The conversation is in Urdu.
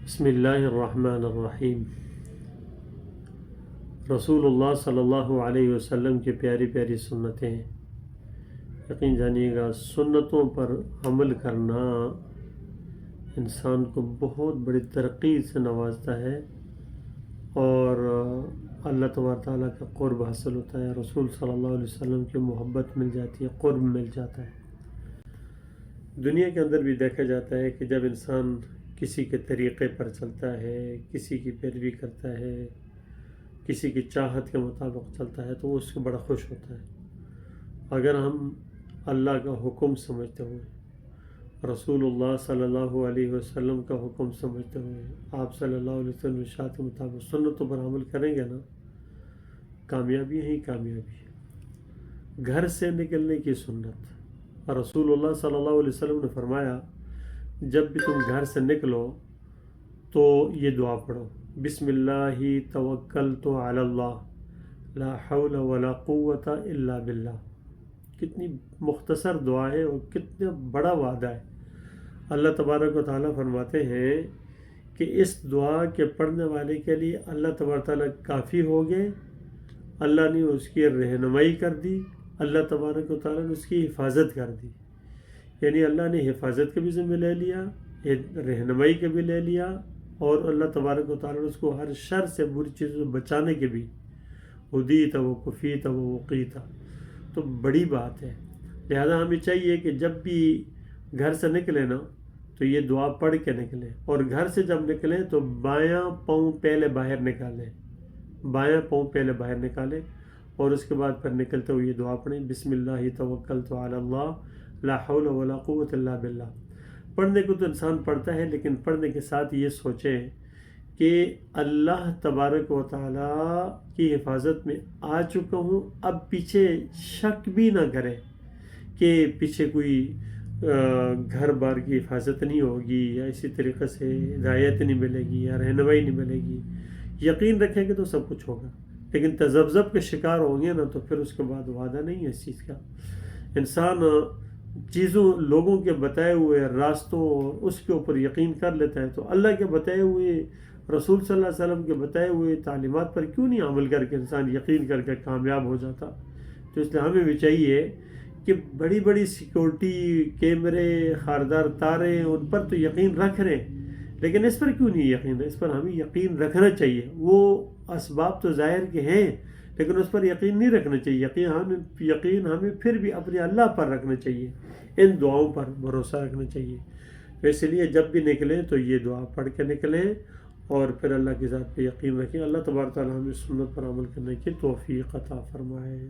بسم اللہ الرحمن الرحیم۔ رسول اللہ صلی اللہ علیہ وسلم کی پیاری پیاری سنتیں، یقین جانیے گا سنتوں پر عمل کرنا انسان کو بہت بڑی ترقی سے نوازتا ہے اور اللہ تبارک تعالیٰ کا قرب حاصل ہوتا ہے، رسول صلی اللہ علیہ وسلم کی محبت مل جاتی ہے، قرب مل جاتا ہے۔ دنیا کے اندر بھی دیکھا جاتا ہے کہ جب انسان کسی کے طریقے پر چلتا ہے، کسی کی پیروی کرتا ہے، کسی کی چاہت کے مطابق چلتا ہے تو وہ اس کو بڑا خوش ہوتا ہے۔ اگر ہم اللہ کا حکم سمجھتے ہوئے، رسول اللہ صلی اللہ علیہ وسلم کا حکم سمجھتے ہوئے، آپ صلی اللہ علیہ وسلم ارشاد کے مطابق سنتوں پر عمل کریں گے نا، کامیابی ہی کامیابی ہے۔ گھر سے نکلنے کی سنت، رسول اللہ صلی اللہ علیہ وسلم نے فرمایا جب بھی تم گھر سے نکلو تو یہ دعا پڑھو، بسم اللہ توکلت علی اللہ لا حول ولا قوت الا باللہ۔ کتنی مختصر دعا ہے اور کتنا بڑا وعدہ ہے۔ اللہ تبارک و تعالیٰ فرماتے ہیں کہ اس دعا کے پڑھنے والے کے لیے اللہ تبارک و تعالیٰ کافی ہو گئے، اللہ نے اس کی رہنمائی کر دی، اللہ تبارک و تعالیٰ نے اس کی حفاظت کر دی، یعنی اللہ نے حفاظت کا بھی ذمہ لے لیا، رہنمائی کا بھی لے لیا، اور اللہ تبارک و تعالیٰ نے اس کو ہر شر سے، بری چیزوں سے بچانے کے بھی، ہدیت و کفیت و وقیت، تو بڑی بات ہے۔ لہذا ہمیں چاہیے کہ جب بھی گھر سے نکلیں نا تو یہ دعا پڑھ کے نکلیں، اور گھر سے جب نکلیں تو بایاں پاؤں پہلے باہر نکالیں، بایاں پاؤں پہلے باہر نکالیں، اور اس کے بعد پھر نکلتے ہوئے یہ دعا پڑھیں، بسم اللہ توکلت علی اللہ لا حول ولا قوت الا باللہ۔ پڑھنے کو تو انسان پڑھتا ہے، لیکن پڑھنے کے ساتھ یہ سوچیں کہ اللہ تبارک و تعالیٰ کی حفاظت میں آ چکا ہوں، اب پیچھے شک بھی نہ کرے کہ پیچھے کوئی گھر بار کی حفاظت نہیں ہوگی، یا اسی طریقے سے ہدایت نہیں ملے گی، یا رہنمائی نہیں ملے گی۔ یقین رکھیں گے تو سب کچھ ہوگا، لیکن تذبذب کے شکار ہوں گے نا تو پھر اس کے بعد وعدہ نہیں ہے اس چیز کا۔ انسان چیزوں، لوگوں کے بتائے ہوئے راستوں، اس کے اوپر یقین کر لیتا ہے، تو اللہ کے بتائے ہوئے، رسول صلی اللہ علیہ وسلم کے بتائے ہوئے تعلیمات پر کیوں نہیں عمل کر کے انسان یقین کر کے کامیاب ہو جاتا؟ تو اس لیے ہمیں بھی چاہیے کہ بڑی بڑی سیکورٹی کیمرے، خاردار تارے، ان پر تو یقین رکھ رہے ہیں، لیکن اس پر کیوں نہیں یقین؟ اس پر ہمیں یقین رکھنا چاہیے۔ وہ اسباب تو ظاہر کے ہیں، لیکن اس پر یقین نہیں رکھنا چاہیے۔ یقین ہمیں پھر بھی اپنے اللہ پر رکھنا چاہیے، ان دعاؤں پر بھروسہ رکھنا چاہیے۔ اس لیے جب بھی نکلیں تو یہ دعا پڑھ کے نکلیں، اور پھر اللہ کی ذات پہ یقین رکھیں۔ اللہ تبارک تعالیٰ ہمیں سنت پر عمل کرنے کی توفیق عطا فرمائے۔